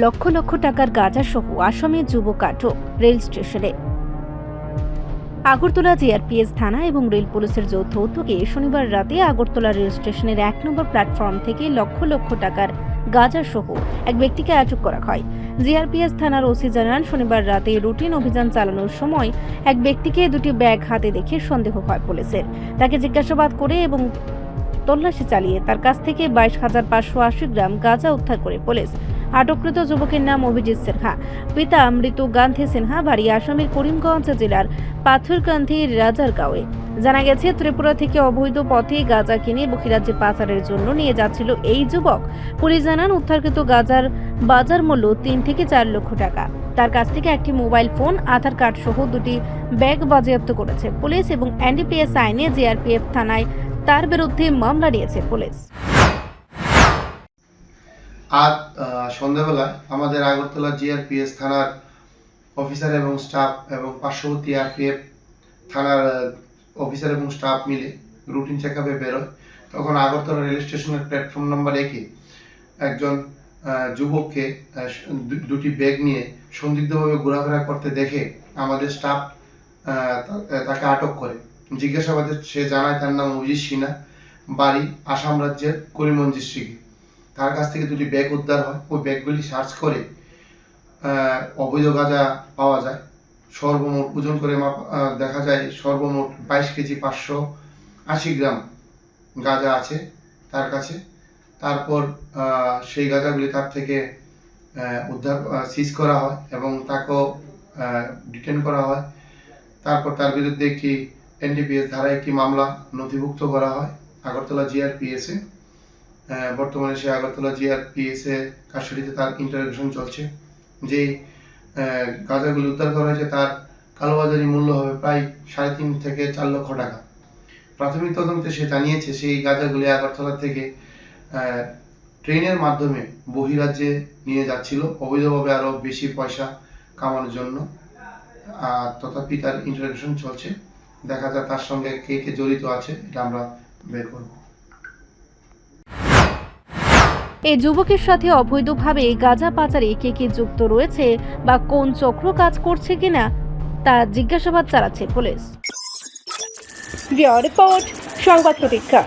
লক্ষ লক্ষ টাকার গাঁজা সহ আসামের যুবক আটক রেল স্টেশনে। আগরতলা জিআরপিএস থানা এবং রেল পুলিশের যৌথ উদ্যোগে শনিবার রাতে আগরতলা রেল স্টেশনের ১ নম্বর প্ল্যাটফর্ম থেকে লক্ষ লক্ষ টাকার গাঁজা সহ এক ব্যক্তিকে আটক করা হয়। জিআরপিএস থানার ওসি জানান, শনিবার রাতে রুটিন অভিযান চালানোর সময় এক ব্যক্তিকে দুটি ব্যাগ হাতে দেখে সন্দেহ হয় পুলিশের। তাকে জিজ্ঞাসাবাদ করে এবং তল্লাশি চালিয়ে তার কাছ থেকে 22,580 গ্রাম গাঁজা উদ্ধার করে পুলিশ। আটককৃত যুবকের নাম অভিজিৎ সিনহা, পিতা মৃত্যু গান্ধী সিনহা, বাড়ি আসামের করিমগঞ্জ জেলার পাথরকান্দির রাজারগাঁওয়ে। জানা গেছে, ত্রিপুরা থেকে অবৈধ পথে গাঁজা কিনে বহিরাজ্যে পাচারের জন্য নিয়ে যাচ্ছিল এই যুবক। পুলিশ জানান, উদ্ধারকৃত গাঁজার বাজার মূল্য 3 থেকে 4 লক্ষ টাকা। তার কাছ থেকে একটি মোবাইল ফোন, আধার কার্ড সহ দুটি ব্যাগ বাজেয়াপ্ত করেছে পুলিশ এবং এনডিপিএস আইনে জিআরপিএফ থানায় তার বিরুদ্ধে মামলা নিয়েছে পুলিশ। আজ সন্ধ্যাবেলায় আমাদের আগরতলা জিআরপিএস থানার অফিসার এবং স্টাফ এবং পার্শ্ববর্তী আরপিএফ থানার অফিসার এবং স্টাফ মিলে রুটিন চেকআপে বেরোয়। তখন আগরতলা রেল স্টেশনের প্ল্যাটফর্ম নাম্বার 1-এ একজন যুবককে দুটি ব্যাগ নিয়ে সন্দিগ্ধভাবে ঘোরাফেরা করতে দেখে আমাদের স্টাফ তাকে আটক করে। জিজ্ঞাসাবাদে সে জানায় তার নাম অভিজিৎ সিনহা, বাড়ি আসাম রাজ্যের করিমগঞ্জ ডিস্ট্রিক্টে। তার কাছ থেকে দুটি ব্যাগ উদ্ধার হয়। ওই ব্যাগগুলি সার্চ করে অবৈধ গাঁজা পাওয়া যায়। সর্বমোট ওজন করে দেখা যায় সর্বমোট 22 কেজি 580 গ্রাম গাঁজা আছে তার কাছে। তারপর সেই গাঁজাগুলি তার থেকে উদ্ধার সিজ করা হয় এবং তাকেও ডিটেন করা হয়। তারপর তার বিরুদ্ধে একটি এনডিপিএস ধারায় একটি মামলা নথিভুক্ত করা হয় আগরতলা জিআরপিএসে। বর্তমানে সে আগরতলা জিআরপিএসে কাস্টডিতে তার ইন্টারোগেশন চলছে। যে গাঁজাগুলি উদ্ধার করা হয়েছে তার কালোবাজারি মূল্য হবে প্রায় 3.5 থেকে 4 লক্ষ টাকা। প্রাথমিক তদন্তে সে জানিয়েছে সেই গাঁজাগুলি আগরতলা থেকে ট্রেনের মাধ্যমে বহিরাজ্যে নিয়ে যাচ্ছিল অবৈধভাবে আরও বেশি পয়সা কামানোর জন্য। তথাপি তার ইন্টারোগেশন চলছে। দেখা যায় তার সঙ্গে কে কে জড়িত আছে এটা আমরা বের করব। এই যুবকের সাথে অবৈধভাবে গাঁজা পাচারে কে কে যুক্ত রয়েছে বা কোন চক্র কাজ করছে কিনা তা জিজ্ঞাসাবাদ চালাচ্ছে পুলিশ। রিপোর্ট, সংবাদ প্রতীক্ষা।